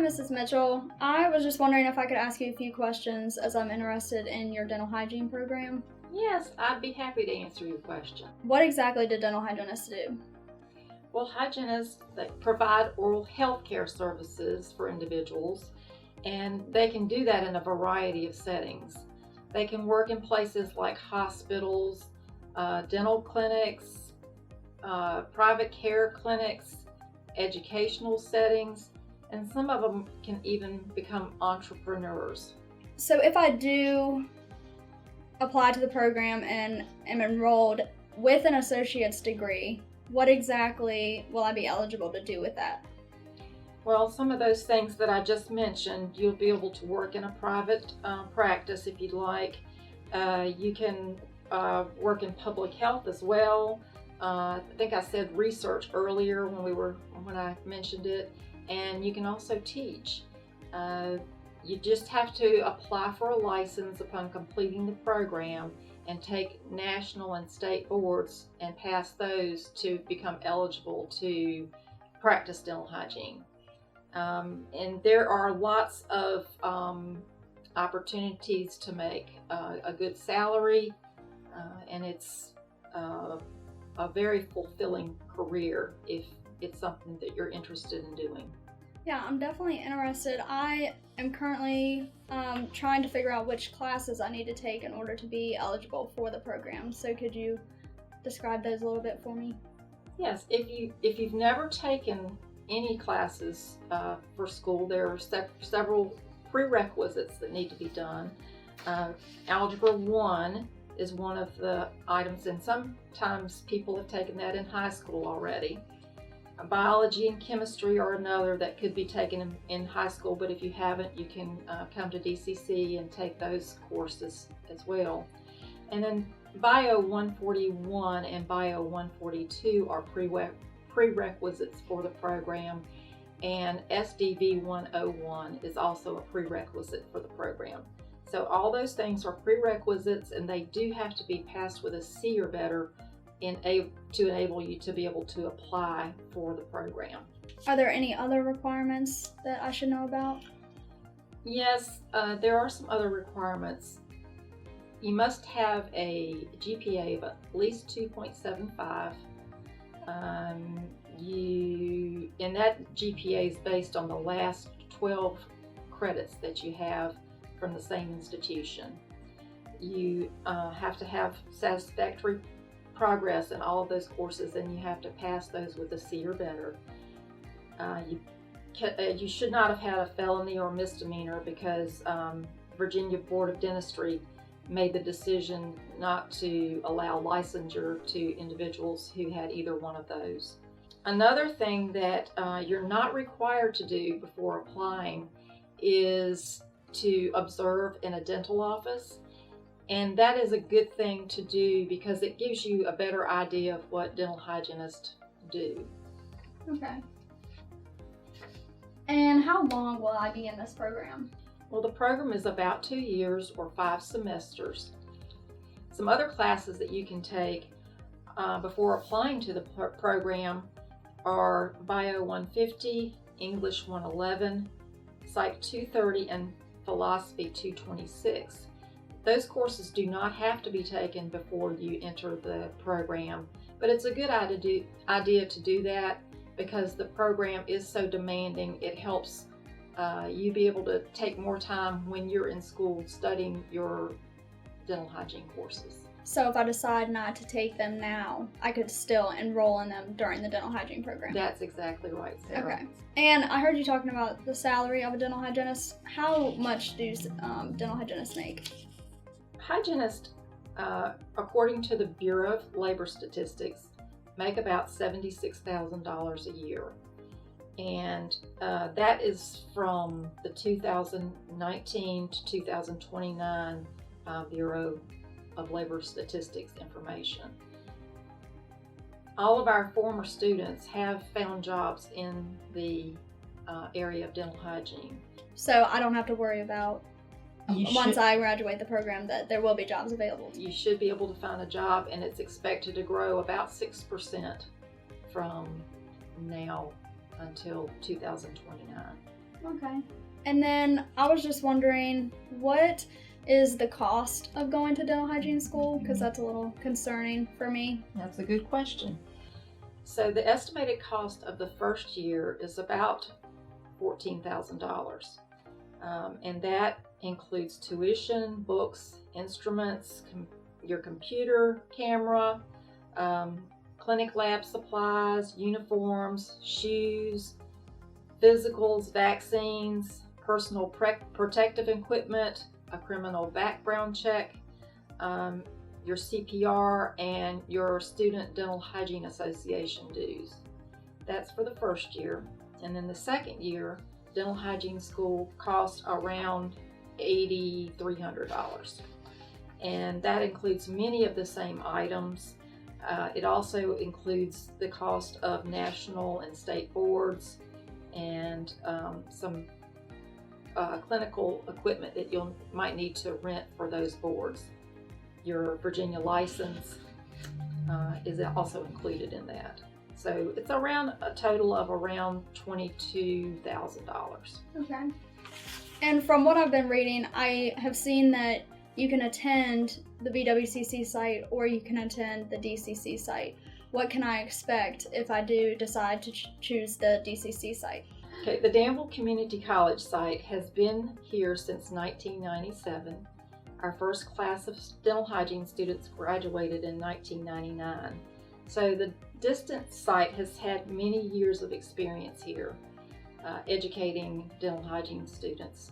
Mrs. Mitchell. I was just wondering if I could ask you a few questions as I'm interested in your dental hygiene program. Yes, I'd be happy to answer your question. What exactly do dental hygienists do? Well, hygienists, they provide oral health care services for individuals, and they can do that in a variety of settings. They can work in places like hospitals, dental clinics, private care clinics, educational settings, and some of them can even become entrepreneurs. So if I do apply to the program and am enrolled with an associate's degree, what exactly will I be eligible to do with that? Well, some of those things that I just mentioned, you'll be able to work in a private practice if you'd like. You can work in public health as well. I think I said research earlier when I mentioned it, and you can also teach. You just have to apply for a license upon completing the program and take national and state boards and pass those to become eligible to practice dental hygiene. And there are lots of opportunities to make a good salary, and it's a very fulfilling career if it's something that you're interested in doing. Yeah, I'm definitely interested. I am currently trying to figure out which classes I need to take in order to be eligible for the program. So could you describe those a little bit for me? Yes, if you've never taken any classes for school, there are several prerequisites that need to be done. Algebra 1 is one of the items, and sometimes people have taken that in high school already. Biology and chemistry are another that could be taken in high school, but if you haven't, you can come to DCC and take those courses as well. And then Bio 141 and Bio 142 are prerequisites for the program, and SDV 101 is also a prerequisite for the program. So all those things are prerequisites, and they do have to be passed with a C or better to enable you to be able to apply for the program. Are there any other requirements that I should know about? Yes, there are some other requirements. You must have a GPA of at least 2.75. And that GPA is based on the last 12 credits that you have from the same institution. You have to have satisfactory progress in all of those courses, and you have to pass those with a C or better. You should not have had a felony or misdemeanor, because Virginia Board of Dentistry made the decision not to allow licensure to individuals who had either one of those. Another thing that you're not required to do before applying is to observe in a dental office. And that is a good thing to do because it gives you a better idea of what dental hygienists do. Okay. And how long will I be in this program? Well, the program is about 2 years or 5 semesters. Some other classes that you can take before applying to the program are Bio 150, English 111, Psych 230, and Philosophy 226. Those courses do not have to be taken before you enter the program, but it's a good idea to do that because the program is so demanding. It helps you be able to take more time when you're in school studying your dental hygiene courses. So if I decide not to take them now, I could still enroll in them during the dental hygiene program? That's exactly right, Sarah. Okay. And I heard you talking about the salary of a dental hygienist. How much do dental hygienists make? Hygienists, according to the Bureau of Labor Statistics, make about $76,000 a year. And that is from the 2019 to 2029 Bureau of Labor Statistics information. All of our former students have found jobs in the area of dental hygiene. So I don't have to worry about once I graduate the program that there will be jobs available. You should be able to find a job, and it's expected to grow about 6% from now until 2029. Okay. And then I was just wondering, what is the cost of going to dental hygiene school? Because that's a little concerning for me. That's a good question. So the estimated cost of the first year is about $14,000. And that includes tuition, books, instruments, your computer, camera, clinic lab supplies, uniforms, shoes, physicals, vaccines, personal protective equipment, a criminal background check, your CPR, and your Student Dental Hygiene Association dues. That's for the first year. And then the second year, dental hygiene school costs around $8,300. And that includes many of the same items. It also includes the cost of national and state boards and some clinical equipment that you might need to rent for those boards. Your Virginia license is also included in that. So it's around a total of around $22,000. Okay. And from what I've been reading, I have seen that you can attend the BWCC site or you can attend the DCC site. What can I expect if I do decide to choose the DCC site? Okay, the Danville Community College site has been here since 1997. Our first class of dental hygiene students graduated in 1999. So the distance site has had many years of experience here educating dental hygiene students.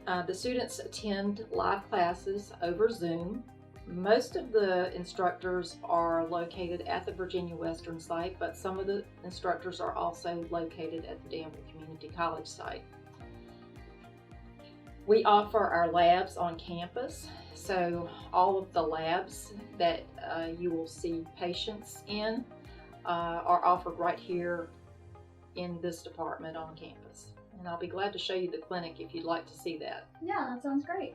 The students attend live classes over Zoom. Most of the instructors are located at the Virginia Western site, but some of the instructors are also located at the Danville Community College site. We offer our labs on campus, so all of the labs that you will see patients in are offered right here in this department on campus. And I'll be glad to show you the clinic if you'd like to see that. Yeah, that sounds great.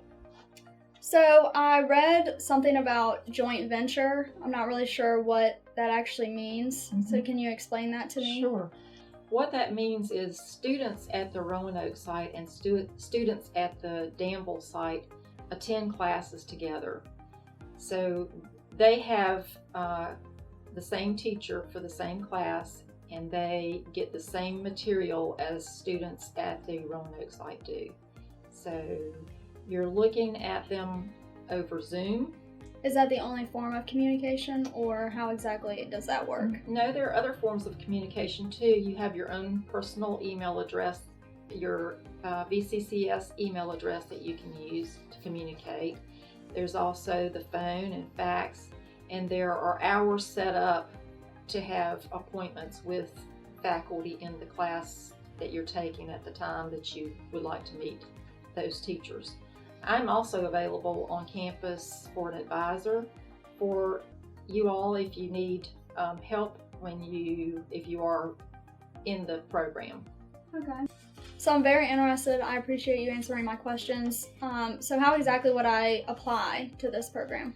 So I read something about joint venture. I'm not really sure what that actually means. Mm-hmm. So can you explain that to me? Sure. What that means is students at the Roanoke site and students at the Danville site attend classes together. So they have the same teacher for the same class, and they get the same material as students at the Roanoke site do. So you're looking at them over Zoom. Is that the only form of communication, or how exactly does that work? No, there are other forms of communication too. You have your own personal email address, your VCCS email address that you can use to communicate. There's also the phone and fax, and there are hours set up to have appointments with faculty in the class that you're taking at the time that you would like to meet those teachers. I'm also available on campus for an advisor for you all if you need help if you are in the program. Okay. So I'm very interested. I appreciate you answering my questions. So how exactly would I apply to this program?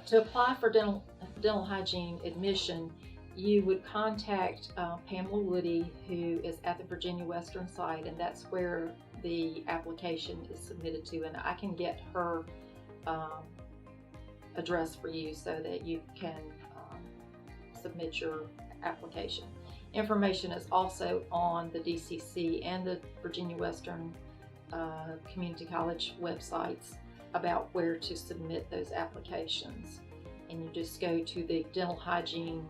To apply for dental hygiene admission, you would contact Pamela Woody, who is at the Virginia Western site, and that's where the application is submitted to, and I can get her address for you so that you can submit your application. Information is also on the DCC and the Virginia Western Community College websites about where to submit those applications. And you just go to the dental hygiene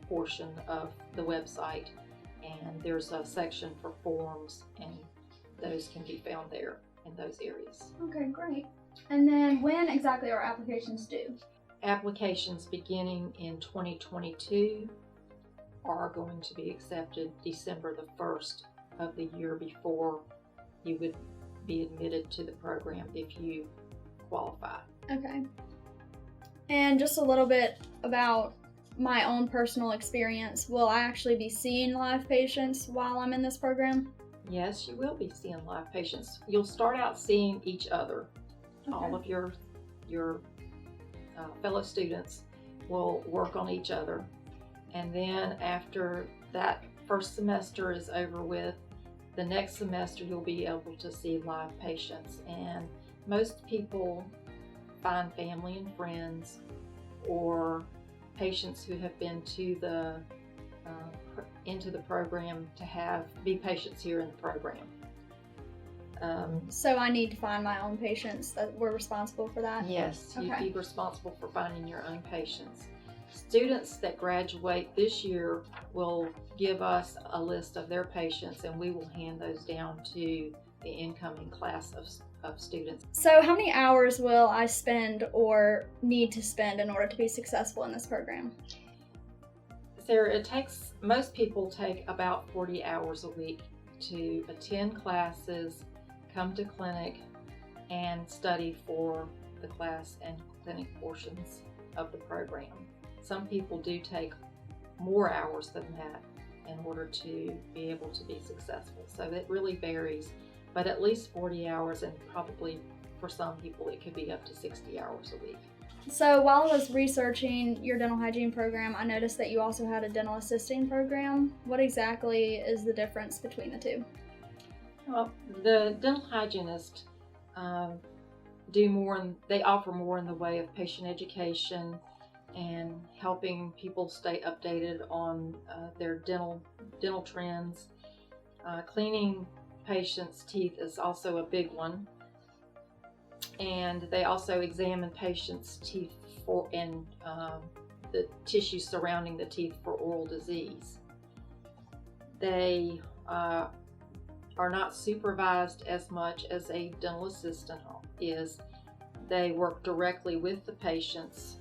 portion of the website, and there's a section for forms, and those can be found there in those areas. Okay, great. And then when exactly are applications due? Applications beginning in 2022 are going to be accepted December the 1st of the year before you would be admitted to the program if you qualify. Okay. And just a little bit about my own personal experience. Will I actually be seeing live patients while I'm in this program? Yes, you will be seeing live patients. You'll start out seeing each other. Okay. All of your fellow students will work on each other. And then after that first semester is over with, the next semester you'll be able to see live patients, and most people find family and friends or patients who have been to the into the program to be patients here in the program. So I need to find my own patients that we're responsible for that? Yes, you'd Okay. be responsible for finding your own patients. Students that graduate this year will give us a list of their patients, and we will hand those down to the incoming class of students. So how many hours will I spend or need to spend in order to be successful in this program? Sarah, most people take about 40 hours a week to attend classes, come to clinic, and study for the class and clinic portions of the program. Some people do take more hours than that in order to be able to be successful. So it really varies, but at least 40 hours, and probably for some people it could be up to 60 hours a week. So while I was researching your dental hygiene program, I noticed that you also had a dental assisting program. What exactly is the difference between the two? Well, the dental hygienist they offer more in the way of patient education and helping people stay updated on their dental trends. Cleaning patients' teeth is also a big one, and they also examine patients' teeth and the tissue surrounding the teeth for oral disease. They are not supervised as much as a dental assistant is. They work directly with the patients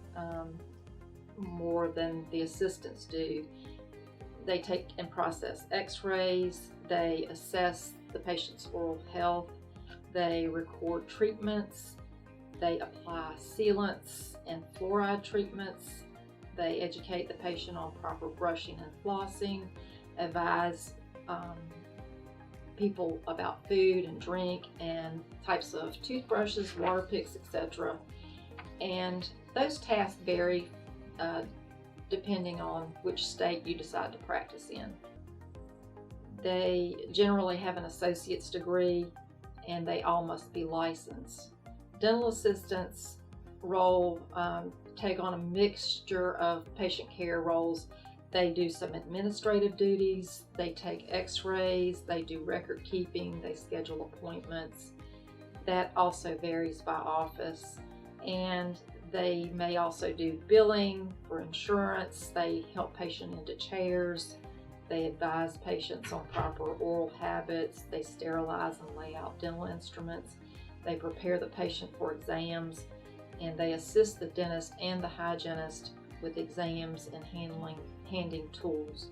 more than the assistants do. They take and process x-rays, they assess the patient's oral health, they record treatments, they apply sealants and fluoride treatments, they educate the patient on proper brushing and flossing, advise people about food and drink and types of toothbrushes, water picks, etc. And those tasks vary depending on which state you decide to practice in. They generally have an associate's degree, and they all must be licensed. Dental assistants take on a mixture of patient care roles. They do some administrative duties, they take x-rays, they do record keeping, they schedule appointments. That also varies by office. And they may also do billing for insurance, they help patients into chairs, they advise patients on proper oral habits, they sterilize and lay out dental instruments, they prepare the patient for exams, and they assist the dentist and the hygienist with exams and handing tools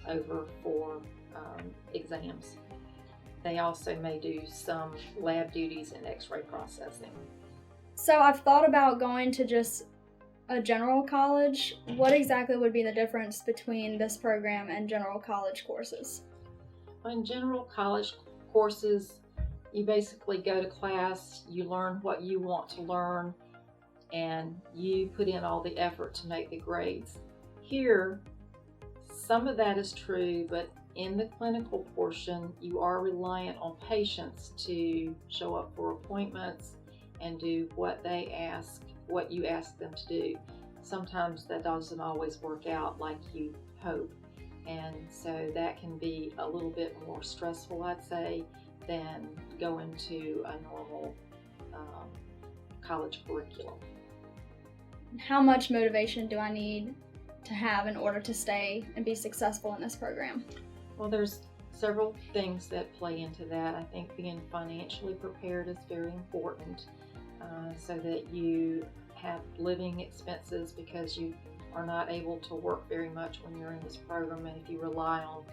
over for exams. They also may do some lab duties and x-ray processing. So I've thought about going to just a general college. What exactly would be the difference between this program and general college courses? In general college courses, you basically go to class, you learn what you want to learn, and you put in all the effort to make the grades. Here, some of that is true, but in the clinical portion, you are reliant on patients to show up for appointments and do what you ask them to do. Sometimes that doesn't always work out like you hope, and so that can be a little bit more stressful, I'd say, than going to a normal college curriculum. How much motivation do I need to have in order to stay and be successful in this program? Well, there's several things that play into that. I think being financially prepared is very important, so that you have living expenses, because you are not able to work very much when you're in this program, and if you rely on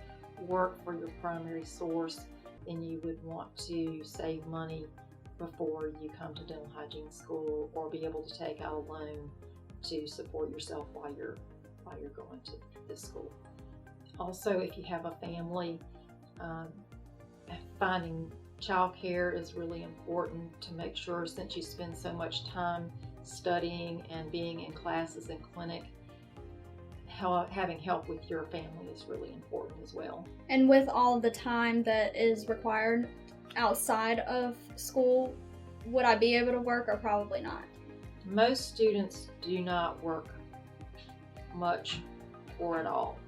work for your primary source, then you would want to save money before you come to dental hygiene school, or be able to take out a loan to support yourself while you're going to this school. Also, if you have a family, finding childcare is really important to make sure, since you spend so much time studying and being in classes and clinic, having help with your family is really important as well. And with all of the time that is required outside of school, would I be able to work or probably not? Most students do not work much or at all.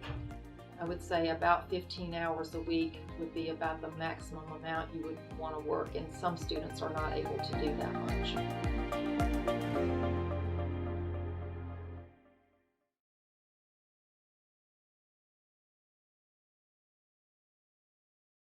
I would say about 15 hours a week would be about the maximum amount you would want to work, and some students are not able to do that much.